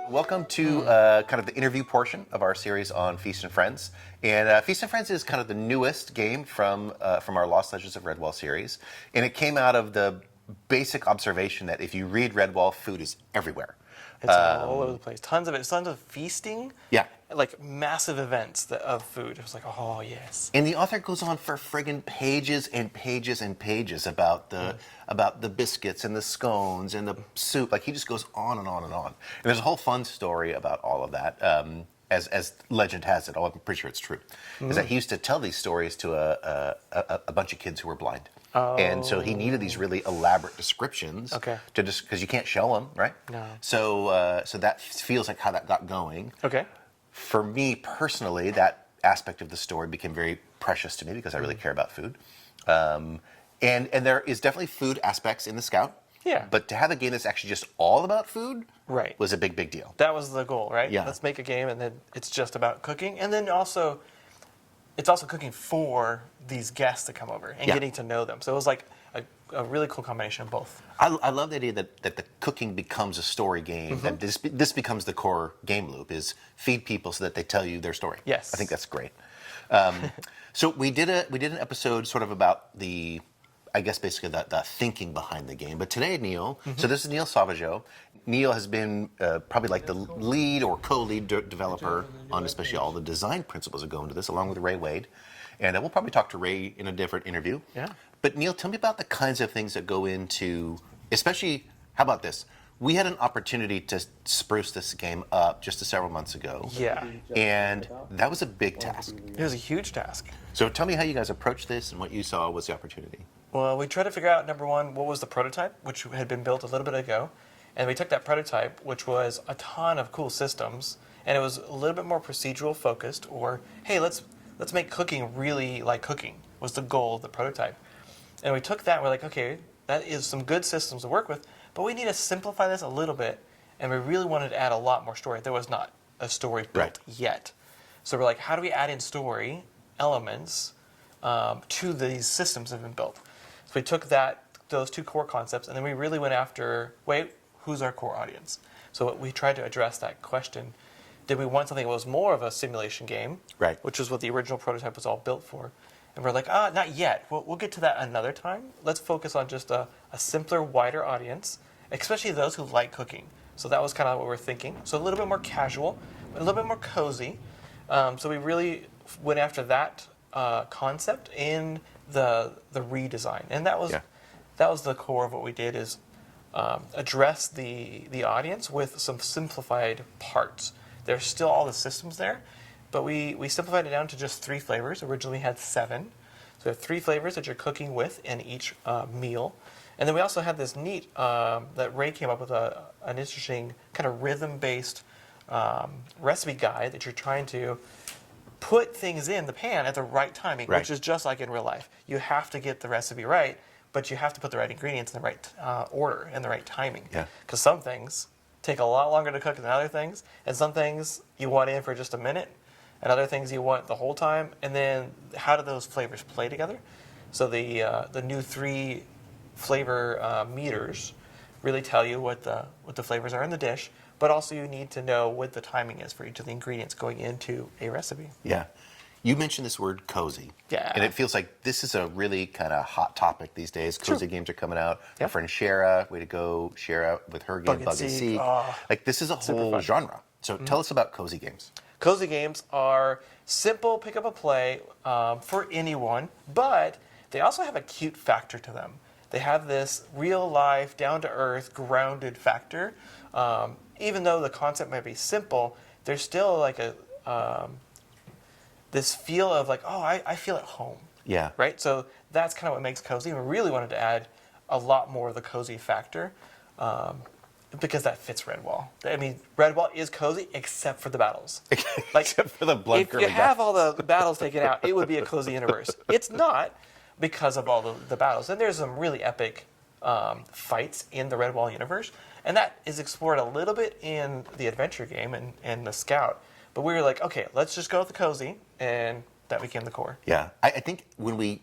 Welcome to kind of the interview portion of our series on Feast and Friends. And Feast and Friends is kind of the newest game from our Lost Legends of Redwall series. And it came out of the basic observation that if you read Redwall, food is everywhere. It's all over the place. Tons of it. Tons of feasting. Yeah. Like massive events of food. It was like, oh, yes. And the author goes on for friggin' pages and pages and pages about the biscuits and the scones and the soup. Like, he just goes on and on and on. And there's a whole fun story about all of that. As legend has it, I'm pretty sure it's true, is that he used to tell these stories to a bunch of kids who were blind. Oh. And so he needed these really elaborate descriptions to just because you can't show them, right? No. So that feels like how that got going. Okay. For me personally, that aspect of the story became very precious to me because I really care about food. And there is definitely food aspects in the Scout. Yeah. But to have a game that's actually just all about food Right. was a big, big deal. That was the goal, right? Yeah. Let's make a game and then it's just about cooking. And then also, it's also cooking for these guests to come over and getting to know them. So it was like a really cool combination of both. I love the idea that the cooking becomes a story game. That this becomes the core game loop, is feed people so that they tell you their story. Yes. I think that's great. So we did an episode sort of about the, I guess basically the thinking behind the game. But today, Neil, so this is Neil Savageau. Neil has been probably like the lead or co-lead developer on especially all the design principles that go into this, along with Ray Wade. And we'll probably talk to Ray in a different interview. Yeah. But Neil, tell me about the kinds of things that go into, especially, how about this? We had an opportunity to spruce this game up just several months ago. Yeah. And that was a big task. It was a huge task. So tell me how you guys approached this and what you saw was the opportunity. Well, we tried to figure out, number one, what was the prototype, which had been built a little bit ago. And we took that prototype, which was a ton of cool systems, and it was a little bit more procedural focused, or, hey, let's make cooking really like cooking, was the goal of the prototype. And we took that and we're like, okay, that is some good systems to work with, but we need to simplify this a little bit, and we really wanted to add a lot more story. There was not a story built yet. So we're like, how do we add in story elements to these systems that have been built? So we took those two core concepts, and then we really went after, who's our core audience? So we tried to address that question. Did we want something that was more of a simulation game, Right. which is what the original prototype was all built for? And we're like, not yet. We'll get to that another time. Let's focus on just a simpler, wider audience, especially those who like cooking. So that was kind of what we're thinking. So a little bit more casual, a little bit more cozy. So we really went after that concept in the redesign. And that was the core of what we did, is address the audience with some simplified parts. There's still all the systems there, but we simplified it down to just 3 flavors. Originally we had 7. So we have 3 flavors that you're cooking with in each meal. And then we also had this neat, that Ray came up with an interesting kind of rhythm-based recipe guide that you're trying to put things in the pan at the right timing, which is just like in real life. You have to get the recipe right, but you have to put the right ingredients in the right order and the right timing. Yeah. Because some things take a lot longer to cook than other things, and some things you want in for just a minute, and other things you want the whole time. And then how do those flavors play together? So the new 3 flavor meters really tell you what the flavors are in the dish, but also you need to know what the timing is for each of the ingredients going into a recipe. Yeah. You mentioned this word cozy. Yeah. And it feels like this is a really kind of hot topic these days. Cozy games are coming out. Yep. Our friend Shara, way to go, Shara with her game, Bug and Seek. Like, this is a whole fun. genre. So tell us about cozy games. Cozy games are simple pick up and play for anyone, but they also have a cute factor to them. They have this real life, down to earth, grounded factor. Even though the concept might be simple, there's still like this feel of like, I feel at home. Yeah. Right? So that's kind of what makes cozy. We really wanted to add a lot more of the cozy factor because that fits Redwall. I mean, Redwall is cozy except for the battles. Like, except for the blood if you have all the battles taken out, it would be a cozy universe. It's not, because of all the battles. And there's some really epic fights in the Redwall universe. And that is explored a little bit in the adventure game and the Scout. But we were like, okay, let's just go with the cozy, and that became the core. Yeah. I think when we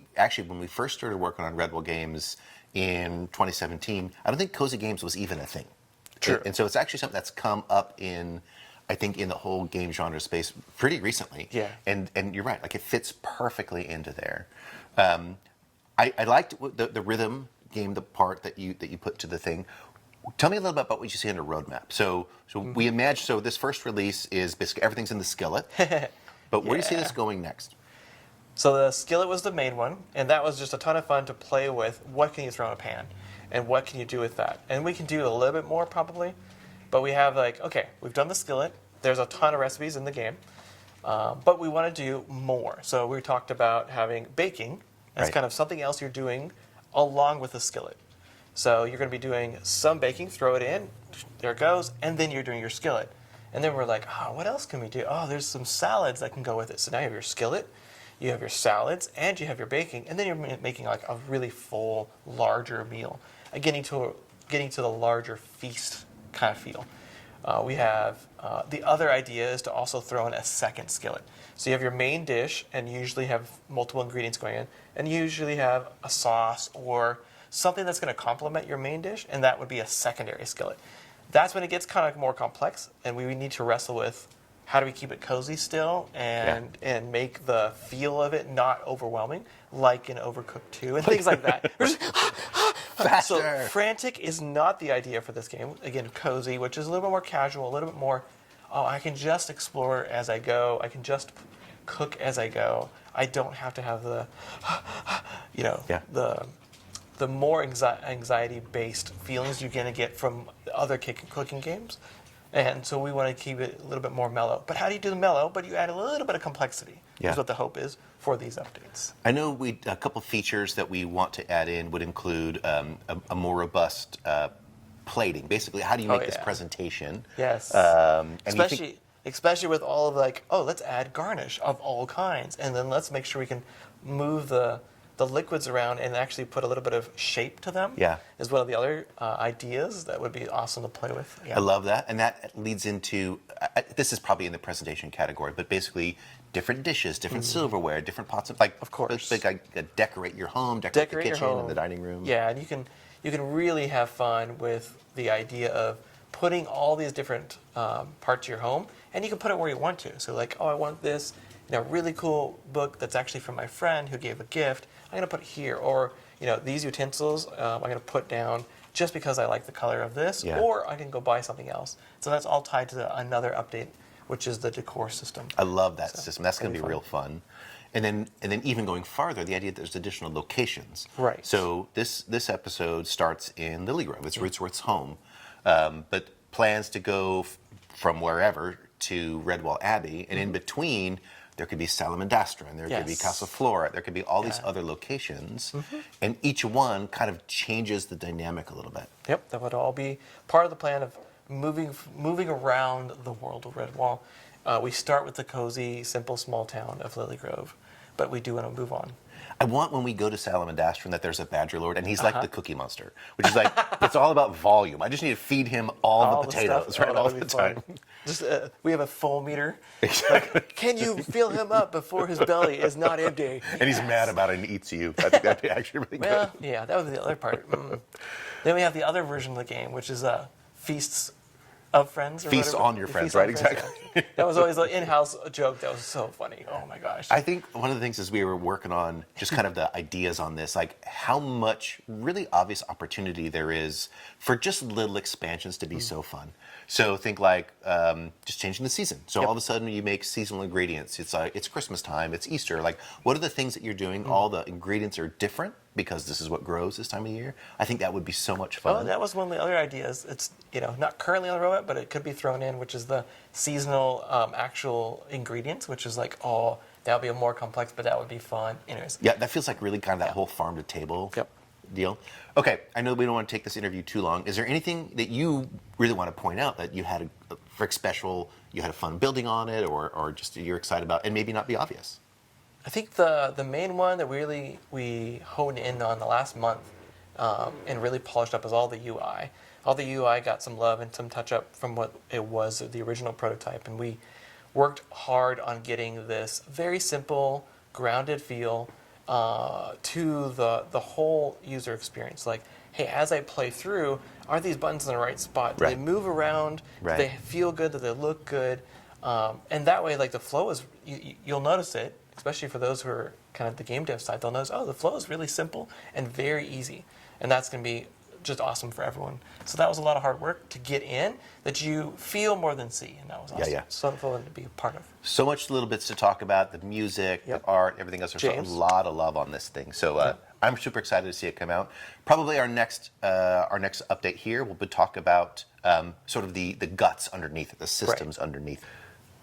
first started working on Redwall games in 2017, I don't think cozy games was even a thing. True. And so it's actually something that's come up in, I think, in the whole game genre space pretty recently. Yeah. And you're right, like it fits perfectly into there. I liked the rhythm game, the part that you put to the thing. Tell me a little bit about what you see on the roadmap. So we imagine, so this first release is basically everything's in the skillet. But where do you see Yeah. this going next? So the skillet was the main one, and that was just a ton of fun to play with. What can you throw in a pan, and what can you do with that? And we can do a little bit more probably, but we have like, okay, we've done the skillet. There's a ton of recipes in the game, but we want to do more. So we talked about having baking as Right. kind of something else you're doing along with the skillet. So you're going to be doing some baking, throw it in, there it goes, and then you're doing your skillet. And then we're like, oh, what else can we do? Oh, there's some salads that can go with it. So now you have your skillet, you have your salads, and you have your baking, and then you're making like a really full, larger meal, getting to the larger feast kind of feel. We have the other idea is to also throw in a second skillet. So you have your main dish, and you usually have multiple ingredients going in, and you usually have a sauce or something that's going to complement your main dish, and that would be a secondary skillet. That's when it gets kind of more complex, and we need to wrestle with how do we keep it cozy still and make the feel of it not overwhelming, like in Overcooked 2 and things like that. We're just, Faster. so frantic is not the idea for this game. Again, cozy, which is a little bit more casual, a little bit more, oh, I can just explore as I go. I can just cook as I go. I don't have to have the, the more anxiety-based feelings you're going to get from other cooking games. And so we want to keep it a little bit more mellow. But how do you do the mellow? But you add a little bit of complexity. Yeah. Is what the hope is for these updates. I know a couple features that we want to add in would include a more robust plating. Basically, how do you make this presentation? Yes. And you think- Especially with all of like, oh, let's add garnish of all kinds, and then let's make sure we can move the liquids around and actually put a little bit of shape to them. Yeah. Is one of the other ideas that would be awesome to play with. Yeah. I love that, and that leads into this is probably in the presentation category, but basically different dishes, different silverware, different pots of like. Of course. Like decorate your home, decorate the your kitchen home. and the dining room. Yeah, and you can really have fun with the idea of putting all these different parts of your home, and you can put it where you want to. So like, oh, I want this really cool book that's actually from my friend who gave a gift. I'm going to put it here. Or, these utensils I'm going to put down just because I like the color of this. Yeah. Or I can go buy something else. So that's all tied to another update, which is the decor system. I love that system. That's going to be fun. real fun. And then even going farther, the idea that there's additional locations. Right. So this episode starts in Lily Grove. It's Rootsworth's home. But plans to go from wherever to Redwall Abbey. And in between, there could be Salamandastra, and there could be Yes. Casa Flora, there could be all these other locations. And each one kind of changes the dynamic a little bit. Yep, that would all be part of the plan of moving around the world of Redwall. We start with the cozy, simple, small town of Lily Grove, but we do want to move on. I want when we go to Salamandastra that there's a Badger Lord, and he's like the Cookie Monster, which is like, it's all about volume. I just need to feed him all the potatoes, stuff. right, Oh, all that'd the be fun. time. Just we have a full meter. Exactly. Like, can you fill him up before his belly is not empty? And he's mad about it and eats you. I think that'd be actually really good. Well, yeah, that would be the other part. Then we have the other version of the game, which is feasts of friends. Or Feast whatever. on your friends, Feast on right? friends, Exactly. yeah. That was always an in-house joke. That was so funny. Oh my gosh. I think one of the things is we were working on just kind of the ideas on this, like how much really obvious opportunity there is for just little expansions to be so fun. So think like just changing the season. So all of a sudden you make seasonal ingredients. It's like it's Christmas time, it's Easter. Like what are the things that you're doing? All the ingredients are different because this is what grows this time of year. I think that would be so much fun. Oh, that was one of the other ideas. It's not currently on the roadmap, but it could be thrown in, which is the seasonal actual ingredients, which is like, oh, that would be more complex, but that would be fun. Anyways. Yeah, that feels like really kind of that whole farm to table deal. Okay, I know we don't want to take this interview too long. Is there anything that you really want to point out that you had a frick special, you had a fun building on it, or just you're excited about, and maybe not be obvious? I think the main one that we honed in on the last month and really polished up is all the UI. All the UI got some love and some touch up from what it was the original prototype, and we worked hard on getting this very simple, grounded feel to the whole user experience. Like hey, as I play through, are these buttons in the right spot? Do Right. they move around? Right. Do they feel good? Do they look good? And that way, like the flow is, you'll notice it, especially for those who are kind of the game dev side. They'll notice, oh, the flow is really simple and very easy, and that's going to be just awesome for everyone. So that was a lot of hard work to get in that you feel more than see, and that was awesome. Yeah. So fun to be a part of. So much little bits to talk about, the music, Yep. the art, everything else. There's James. a lot of love on this thing. So I'm super excited to see it come out. Probably our next update here will be talk about sort of the guts underneath it, the systems underneath.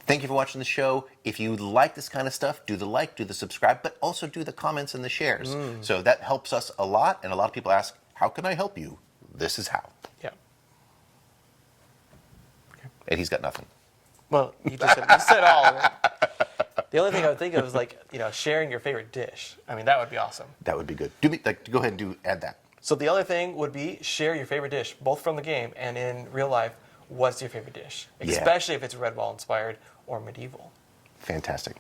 Thank you for watching the show. If you like this kind of stuff, do the like, do the subscribe, but also do the comments and the shares. So that helps us a lot, and a lot of people ask, how can I help you? This is how. Yeah. And he's got nothing. Well, you said all of it. The only thing I would think of is like, sharing your favorite dish. I mean, that would be awesome. That would be good. Go ahead and add that. So the other thing would be share your favorite dish, both from the game and in real life. What's your favorite dish? Yeah. Especially if it's Redwall inspired or medieval. Fantastic.